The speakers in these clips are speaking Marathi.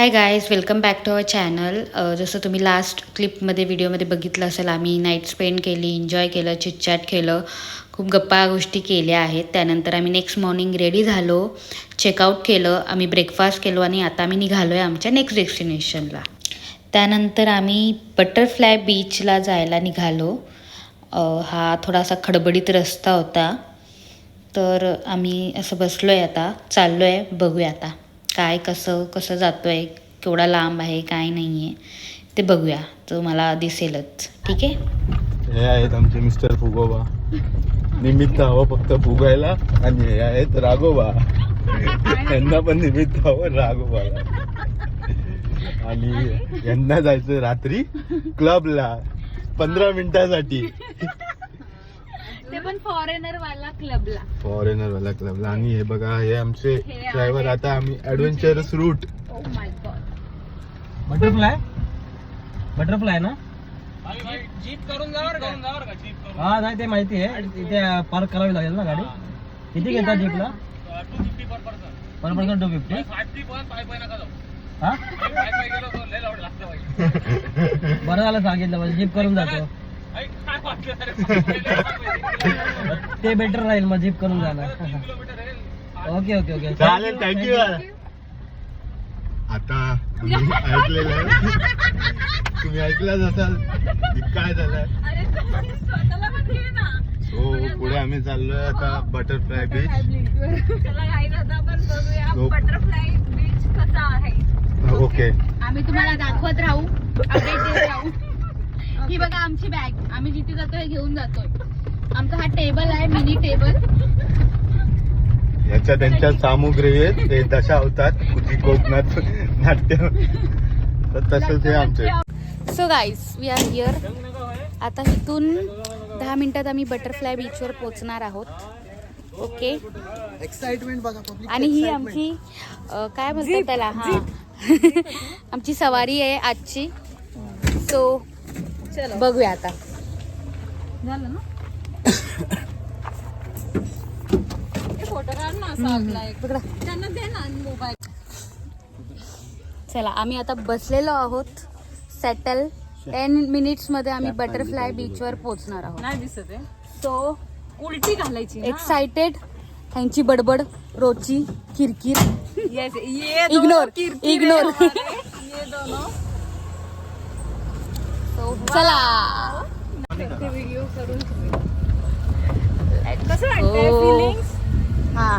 High guys, welcome back to our channel. जसं तुम्ही लास्ट क्लिपमध्ये व्हिडिओमध्ये बघितलं असेल, आम्ही नाईट स्पेंड केली, एन्जॉय केलं, चिटचॅट केलं, खूप गप्पा गोष्टी केल्या आहेत. त्यानंतर आम्ही नेक्स्ट मॉर्निंग रेडी झालो, चेकआउट केलं, आम्ही ब्रेकफास्ट केलो आणि आता आम्ही निघालो आहे आमच्या नेक्स्ट डेस्टिनेशनला. त्यानंतर आम्ही बटरफ्लाय बीचला जायला निघालो. हा थोडासा खडबडीत रस्ता होता, तर आम्ही असं बसलो आहे, आता चाललो आहे, बघूया आता काय कसं जातो आहे, केवढा लांब आहे, काय नाही आहे ते बघूया, तुम्हाला दिसेलच. ठीक आहे. हे आहेत आमचे मिस्टर फुगोबा. निमित्त हवं फक्त फुगायला. आणि हे आहेत राघोबा, यांना पण निमित्त हवं राघोबाला. आणि यांना जायचं रात्री क्लबला 15 मिनिटासाठी. ते पण फॉरेनर वाला क्लबला. आणि हे बघा, हे आमचे ड्रायव्हर. आता आम्ही adventurous route. Oh my god. Butterfly ना जीप करून जावर का जीप. हा नाही ते माहिती आहे, तिथे पार्क करावी लागेल ना गाडी. किती घेतात जीपला? 250 पर पर्सन 250. हा बरं झालं सांगितलं, म्हणजे जीप करून जातो ते बेटर राहील, मग जीप करून जाणार. ओके ओके ओके चालेल, थँक्यू. आता ऐकलेलं आहे, तुम्ही ऐकलंच असाल काय झालंय. हो, पुढे आम्ही चाललोय आता बटरफ्लाय बीच. बटरफ्लाय बीच कसा आहे ओके, आम्ही तुम्हाला दाखवत राहू, अपडेट देत राहू. ही बघा आमची बॅग, आम्ही जिथे जातोय घेऊन जातोय. आमचा हा टेबल आहे, मिनी टेबल. याच्या त्यांच्या सामुग्री आहेत, ते दशा होतात कोकणात नाट्य, तर तसंच हे आमचे. So guys, we are here. आता इथून 10 मिनिटात आम्ही बटरफ्लाय बीचवर पोहोचणार आहोत. ओके. एक्साइटमेंट बघा. आणि ही आमची काय बोलतात त्याला, हा आमची सवारी आहे आजची. सो बघूया आता. झालं ना. फोटो काढ ना असा आपला एक. त्यांना दे ना मोबाईल. चला, आम्ही आता बसलेलो आहोत सेटल. 10 मिनिट्स मध्ये आम्ही बटरफ्लाय बीचवर पोहोचणार आहोत. नाही दिसत आहे, सो उलटी घालायची. एक्साइटेड. त्यांची बडबड, रोजची किरकिर, येस, ये इग्नोर. ये दोनों. चला. व्हिडिओ करून कसं वाटतंय फिलिंग्स? हा,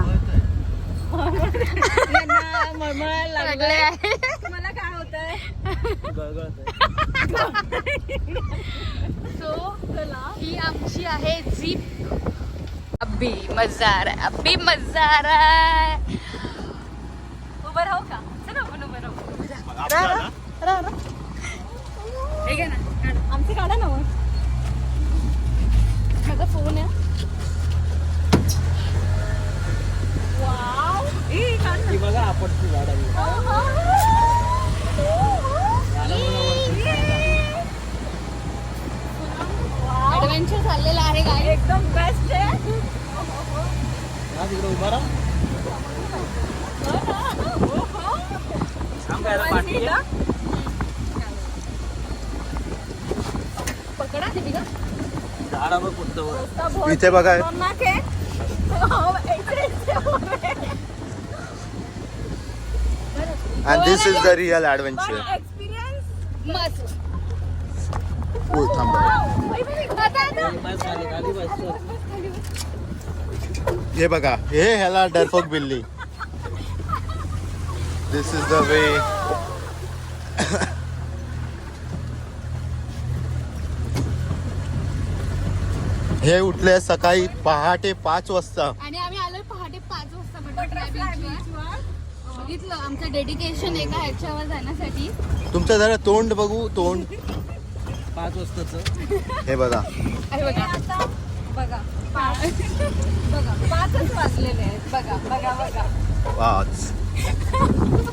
मळमळायला लागलंय. मला काय होतंय? सो ही आमची आहे जीप. अब्बी मजार आहे, अब्बी मजार आहे. उभं राहू का? चला आपण उभं राहू. हे घे ना, आमचे काढा ना. मग माझा फोन आहे. वाव, बघा आपटची झाड ऍडव्हेंचर चाललेला आहे गाडी. एकदम बेस्ट आहे. तिकडे उभा राहा. पकडा ते का झाडावर कुठं इथे बघा. And this is the real adventure. Experience मस्त. हो, थांबा. हे बघा, हे ह्याला डरफोक बिल्ली. दिस इज द वे. हे उठले सकाळी पहाटे 5 वाजता. आणि आम्ही आलोय पहाटे 5 वाजता बटरफ्लाय बीचवर. बघितलं आमचं डेडिकेशन एका ह्याच्यावर जाण्यासाठी. तुमचं जरा तोंड बघू, तोंड. 5 वाजताच हे बघा. अरे बघा, आता बघा, बघा 5च वाजलेले आहेत. बघा 5.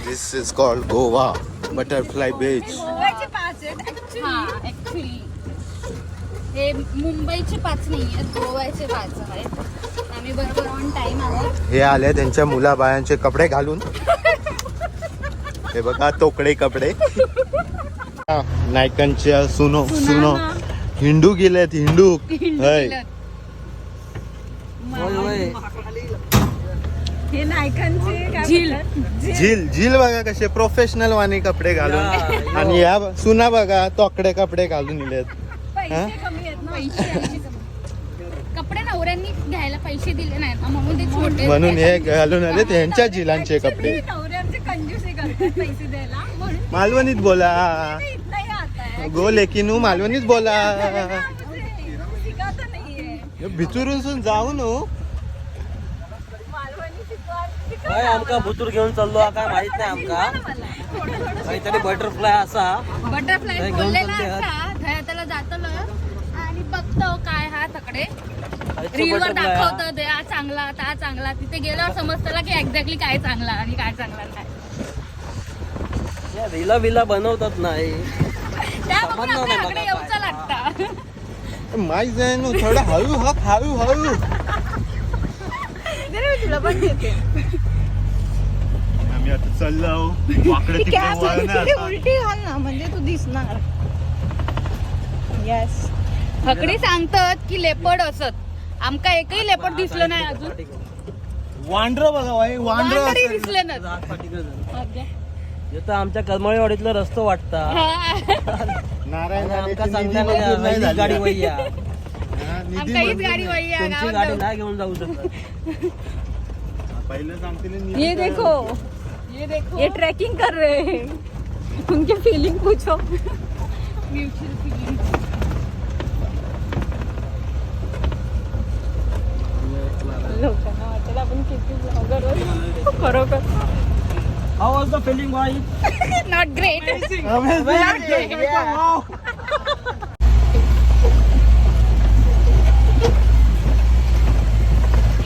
This is called Goa butterfly beach. गोव्याचे 5 आहेत. हा ऍक्च्युली हे मुंबईचे 5 नाही आहेत, गोव्याचे 5 आहेत. आम्ही बरोबर ऑन टाइम आहोत. हे आले त्यांच्या मुलाबाळांचे कपडे घालून. हे बघा तोकडे कपडे. नायकांच्या सुनो सुनो हिंडू गेलेत हिंडू. हय. हे नायकांचे झील झील झील बघा कसे प्रोफेशनल वाणी कपडे घालून आणि या सुना बघा तोकडे कपडे घालून इलेत. पैसे कमी आहेत ना. पैसे कपडे नवऱ्यांनी घ्यायला पैसे दिले नाहीत ना, म्हणून ते छोटे म्हणून हे घालून आले त्यांच्या झिलांचे कपडे. नवऱ्यांचे कंजूसी करतात पैसे द्यायला म्हणून. मालवणीत बोला इतना आता है गो लेकिन मालवणीत बोला. शिकायचं नाहीये भिचुरून जाऊ नो. मालवणी शिकवा काय आमका भुतूर घेऊन चाललो काय माहित नाही आमका. काहीतरी बटरफ्लाय असा बटरफ्लाय घेऊन खोललेला चालते असता त्याला जातलं आणि बघतो काय हा तकडे काहीतरी रीलवर butterfly हा. दाखवतं हा चांगला ता चांगला. तिथे गेल्यावर समजतं की एक्झॅक्टली काय चांगला आणि काय चांगला नाही. या रीला विला बनवतात नाही. त्या बघून समजणार नाही आपल्याकडे बघा येऊचं काय. लागतं. माहीत जाय नो थोडं हळू हक हळू हळू. तुला पण देते. आम्ही आता चाललो वाकडे तिकडे वळणार. उलटी घाल ना म्हणजे तू दिसणार. येस हकडी सांगतात की लेपर्ड असत. आमका एकही लेपर्ड दिसलं नाही अजून. वांडर बघा बाई वांडर वांदरी दिसले ना. इथं आमच्या करमळेवाडीतलं रस्तो वाटता. नारायण आमका सांगता गाडी वैया आमका हीच गाडी वही आहे तुमची गावात गाडी जाऊ. नाही घेऊन जाऊ शकत. पहिलं सांगते ये देखो ये ट्रैकिंग कर रहे हैं. उनके फीलिंग पूछो. Mutual feeling. लोकांना वाटेल आपण किती ब्लॉगर आहोत. खरोखर How was the feeling, boy? Not great.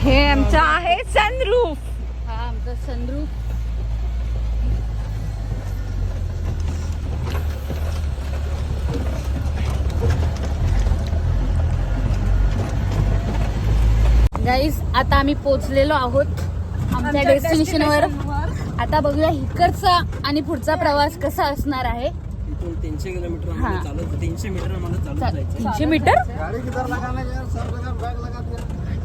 हे आमचं आहे सनरूफ. हा आमचा सनरूफ. गाईज आता आम्ही पोहोचलेलो आहोत आमच्या डेस्टिनेशनवर. आता बघूया इकडचा आणि पुढचा प्रवास कसा असणार आहे. इथून 300 किलोमीटर हा. आम्हाला चालत 300 मीटर आम्हाला चालत जायचं. 300 मीटर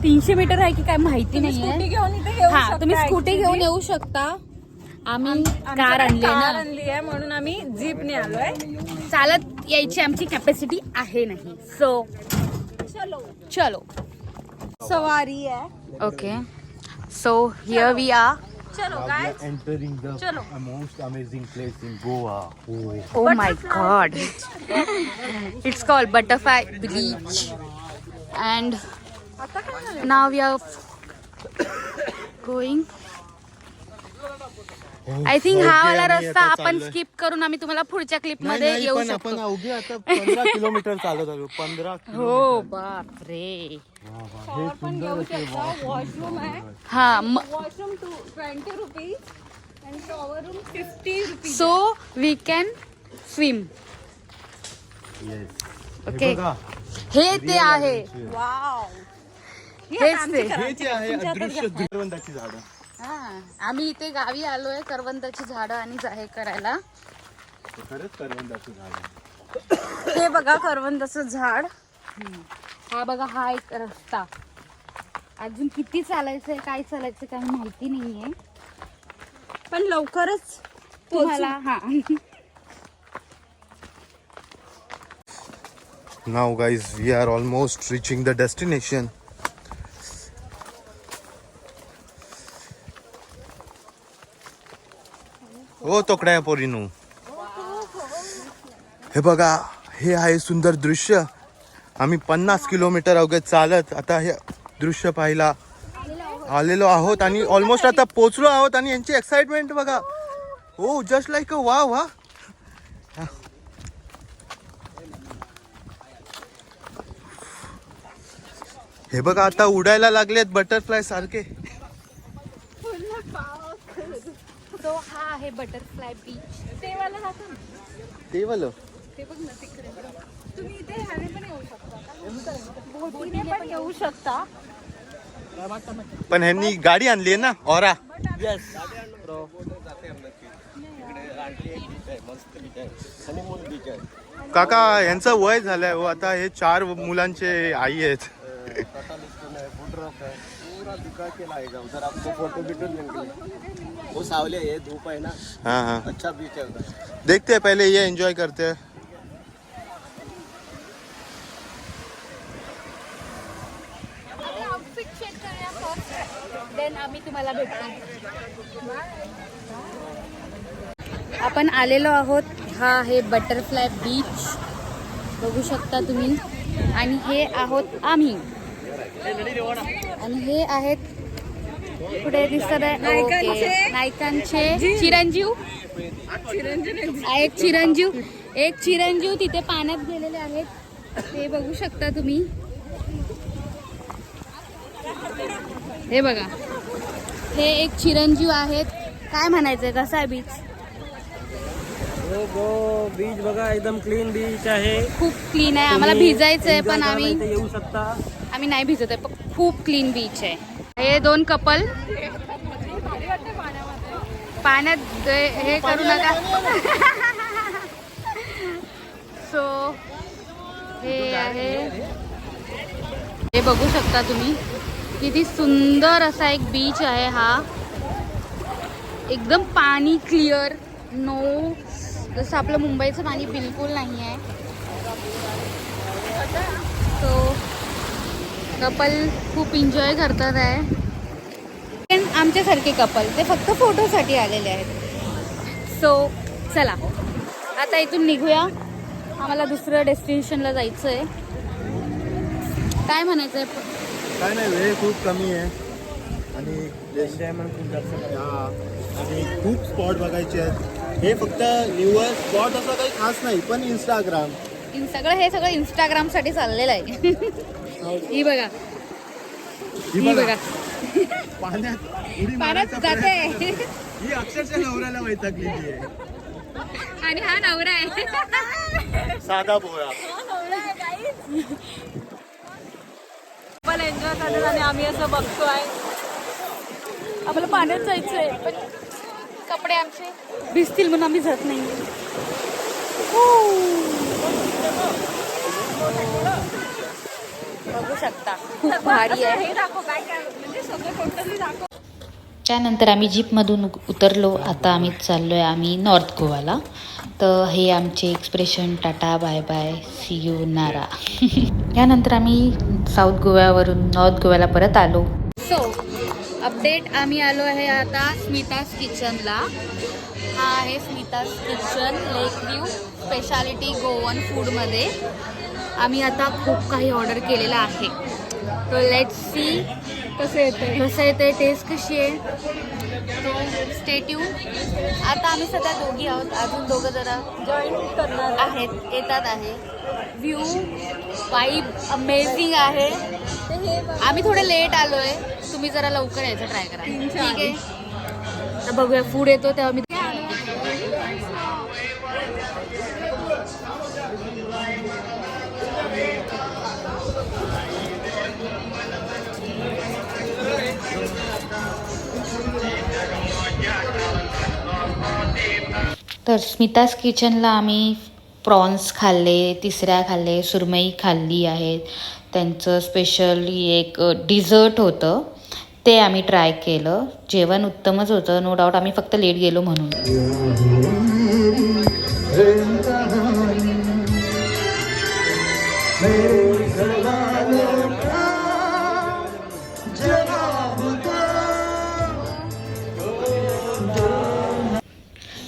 300 मीटर आहे की काय माहिती नाहीये. हा तुम्ही स्कूटी घेऊन येऊ शकता. आम्ही कार आणली आहे म्हणून आम्ही जीपने आलोय. चालत यायची आमची कॅपॅसिटी आहे नाही. सो चलो सवारी आहे. Okay so here we are. चलो गाइस entering the चलो. most amazing place in Goa. Oh my god. It's called Butterfly Beach. And now we are going. I think हा वाला रस्ता आपण स्किप करून आम्ही तुम्हाला पुढच्या क्लिप मध्ये येऊ शकतो. आपण अवघे आता 15 किलोमीटर चालत आलो. 15 हो बाप रे. वॉशरूम आहे. हा वॉशरूम 20 रुपीज आणि shower room 50 rupees. So we can swim. Okay हे ते आहे. वाव. हेच ते. हे जे आहे अदृश्य करवंदाची झाडं. हा आम्ही इथे गावी आलोय करवंदाची झाडं आणि हे करायला. हे खरंच करवंदाची झाडं. हे बघा करवंदाचं झाड. हा बघा हा एक रस्ता. अजून किती चालायचंय काय चालायचं काही माहिती नाहीये पण लवकरच तुम्हाला. हा Now guys, we are almost reaching the destination. हो तोकड्या पोरीनू. हे बघा हे आहे सुंदर दृश्य. आम्ही 50 किलोमीटर अवघे चालत आता हे दृश्य पाहायला आलेलो आहोत आणि ऑलमोस्ट आता पोहोचलो आहोत. आणि यांची एक्साइटमेंट बघा. हो जस्ट लाईक अ वा वा. हे बघा आता उडायला लागलेत बटरफ्लाय सारखे. तो हा आहे बटरफ्लाय बीच. ते वाला जातो ना. ते वालं ते बघ ना तिकडे. तुम्ही इथे ह्याने पण येऊ शकता. बोटीने पण येऊ शकता. पण ह्यांनी गाडी आणली आहे ना ऑरा. येस काका यांचं वय झालंय हो आता, हे 4 मुलांचे आई आहेत. उधर आपको फोटो भी लेंगे, वो सावले है, धूप है ना, हाँ हाँ अच्छा बीच है उधर. देखते हैं, पहले ये एंजॉय करते हैं. आउटफिट चेक करूया फर्स्ट, देन आम्ही तुम्हाला भेटतो. आपण आलेलो आहोत, हा आहे बटरफ्लाय बीच, बघू शकता तुम्ही. आणि हे आहोत आम्ही, आणि हे आहेत पुढे दिसत आहे ओके, नायकांचे चिरंजीव. एक चिरंजीव तिथे पाण्यात गेलेले आहेत, ते बघू शकता तुम्ही. हे बघा, हे एक चिरंजीव आहेत. काय म्हणायचंय, कसा आहे बीच? बीच बघा, एकदम क्लीन बीच आहे, खूप क्लीन आहे. आम्हाला भिजायचंय पण आम्ही येऊ शकता. आम्ही नाही भिजत आहे, पण खूप क्लीन बीच आहे. हे 2 कपल पाण्यात हे करू नका. सो हे आहे, हे बघू शकता तुम्ही, किती सुंदर असा एक बीच आहे हा. एकदम पाणी क्लिअर, नो जसं आपलं मुंबईचं पाणी बिलकुल नाही आहे. तो कपल खूप एन्जॉय करतात आहे. आमच्यासारखे कपल ते फक्त फोटोसाठी आलेले आहेत. सो चला आता इथून निघूया, आम्हाला दुसऱ्या डेस्टिनेशनला जायचं आहे. काय म्हणायचं आहे? काय नाही, वेळ खूप कमी आहे आणि एन्जॉयमेंट खूप जास्त हा, आणि खूप स्पॉट बघायचे आहेत. हे फक्त न्यूअर स्पॉट असं काही खास नाही, पण इंस्टाग्राम हे सगळं इंस्टाग्रामसाठी चाललेलं आहे. ही बघा, ही बघा पाण्यात उडी पाण्यात मारायचा जाते. प्रयत्न. ही अक्षरशः नवऱ्याला वैतागलेली आहे. आणि हा नवरा आहे, साधा पोळा. पण एन्जॉय करतात आणि आम्ही असं बघतोय. आम्हाला पाण्यात जायचंय, पण कपडे आमचे भिजतील म्हणून आम्ही जात नाही. बघू शकता, खूप भारी आहे. हे दाखव, काय काय म्हणजे सगळं टोटली दाखव. त्यानंतर आम्ही जीपमधून उतरलो. आता आम्ही चाललो आहे आम्ही नॉर्थ गोवाला. तर हे आमचे expression, tata bye bye, see you, नारा. यानंतर आम्ही साऊथ गोव्यावरून नॉर्थ गोव्याला परत आलो. सो अपडेट, आम्ही आलो आहे आता स्मिताज किचनला. हा आहे स्मिताज किचन, लेक व्ह्यू, स्पेशालिटी गोवन फूडमध्ये. आम्ही आता खूप काही ऑर्डर केलेलं आहे. तो लेट्स सी कसं येते, टेस्ट कशी आहे. तो स्टे ट्यून. आता आम्ही सध्या दोघी आहोत, अजून दोघं जरा जॉईन करणार आहेत, येतात आहे. व्ह्यू वाईब अमेझिंग आहे. आम्ही थोडे लेट आलो आहे, तुम्ही जरा लवकर यायचं ट्राय करा, ठीक आहे. तर बघूया फूड येतो तेव्हा मी. तर स्मिताज किचनला आम्ही प्रॉन्स खाल्ले, तिसऱ्या खाल्ले, सुरमई खाल्ली आहेत. त्यांचं स्पेशली एक डिझर्ट होतं, ते आम्ही ट्राय केलं. जेवण उत्तमच होतं, नो डाऊट. आम्ही फक्त लेट गेलो म्हणून.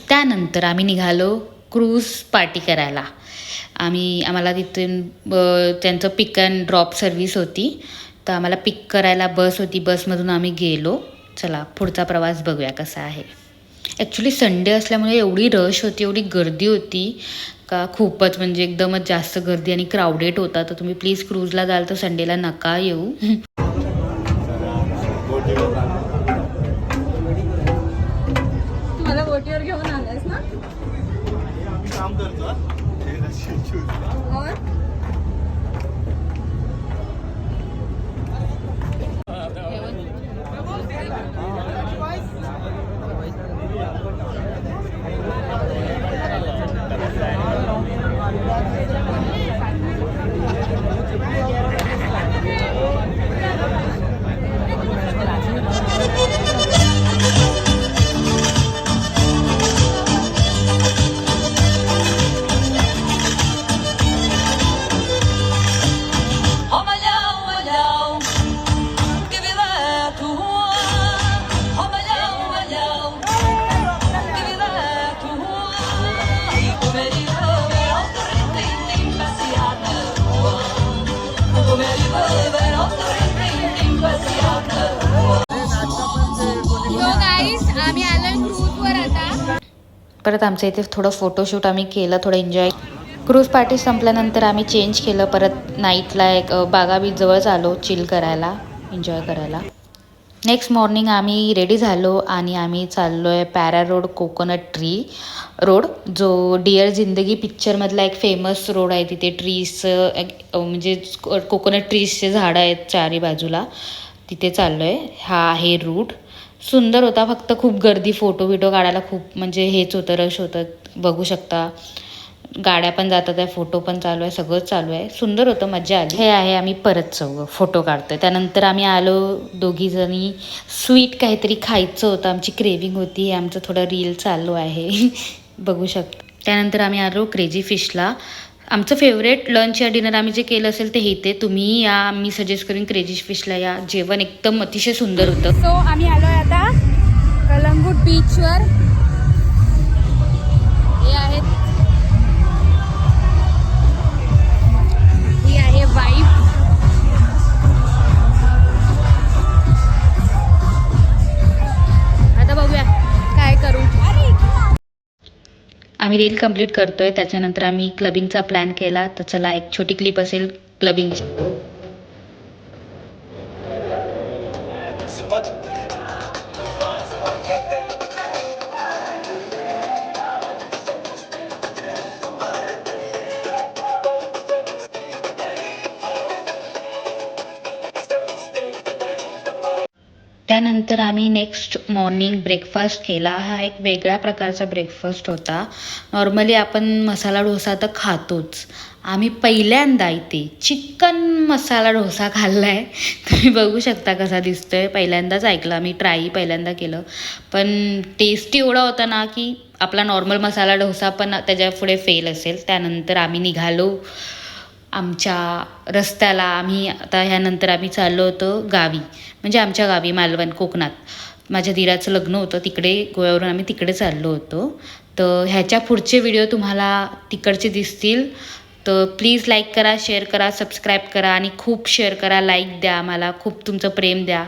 त्यानंतर आम्ही निघालो क्रूज पार्टी करायला. आम्हाला तिथून त्यांचं पिक अँड ड्रॉप सर्विस होती, तर आम्हाला पिक करायला बस होती, बसमधून आम्ही गेलो. चला पुढचा प्रवास बघूया कसा आहे. ॲक्च्युली संडे असल्यामुळे एवढी रश होती, एवढी गर्दी होती का खूपच, म्हणजे एकदमच जास्त गर्दी आणि क्राऊडेड होता. तर तुम्ही प्लीज क्रूजला जाल तर संडेला नका येऊ. तुम्हाला बोटीवर घेऊन आलायस ना. काम करतो. और करत आमचं इथे थोडं फोटोशूट आम्ही केलं, थोडं एन्जॉय. क्रूज पार्टी संपल्यानंतर आम्ही चेंज केलं, परत नाईटला एक बागा बीचजवळच आलो चिल करायला, एन्जॉय करायला. नेक्स्ट मॉर्निंग आम्ही रेडी झालो आणि आम्ही चाललो आहे para road coconut tree road, जो डिअर जिंदगी पिक्चरमधला एक फेमस रोड आहे. तिथे म्हणजे कोकोनट ट्रीजचे झाडं आहेत चारी बाजूला, तिथे चाललो आहे. हा आहे रूट. सुंदर होता, फक्त खूप गर्दी, फोटो बिटो काढायला खूप म्हणजे हेच होतं, रश होतं. बघू शकता गाड्या पण जातात आहे, फोटो पण चालू आहे, सगळंच चालू आहे. सुंदर होतं, मजा आली. हे आहे आम्ही परत चौघं फोटो काढतोय. त्यानंतर आम्ही आलो दोघीजणी. स्वीट काहीतरी खायचं होतं, आमची क्रेविंग होती. आमचं थोडं रील चालू आहे बघू शकता. त्यानंतर आम्ही आलो क्रेझी फिशला. आमचं फेवरेट लंच या डिनर आम्ही जे केलं असेल ते इथे. तुम्ही या, मी सजेस्ट करीन क्रेझी फिशला या. जेवण एकदम अतिशय सुंदर होतं. सो आम्ही आलोय आता कलंगूट बीचवर. हे आहेत, ही आहे वाईब. आता बघूया काय करू. आम्ही रील कंप्लीट करतोय, त्याच्यानंतर आम्ही क्लबिंगचा प्लॅन केला. तर चला एक छोटी क्लिप असेल क्लबिंगची. त्यानंतर आम्ही नेक्स्ट मॉर्निंग ब्रेकफास्ट केला. हा एक वेगळ्या प्रकारचा ब्रेकफास्ट होता. नॉर्मली आपण मसाला डोसा तर खातोच, आम्ही पहिल्यांदा इथे चिकन मसाला डोसा खाल्ला आहे. तुम्ही बघू शकता कसा दिसतोय. पहिल्यांदाच ऐकलं, मी ट्राय पहिल्यांदा केलं, पण टेस्टी एवढा होता ना की आपला नॉर्मल मसाला डोसा पण त्याच्या पुढे फेल असेल. त्यानंतर आम्ही निघालो आमच्या रस्त्याला. आम्ही आता ह्यानंतर आम्ही चाललो होतो गावी, म्हणजे आमच्या गावी मालवण कोकणात. माझ्या दीराचं लग्न होतं तिकडे, गोव्यावरून आम्ही तिकडे चाललो होतो. तर ह्याच्या पुढचे व्हिडिओ तुम्हाला तिकडचे दिसतील. तर प्लीज लाईक करा, शेअर करा, सबस्क्राईब करा आणि खूप शेअर करा, लाईक द्या. मला खूप तुमचं प्रेम द्या.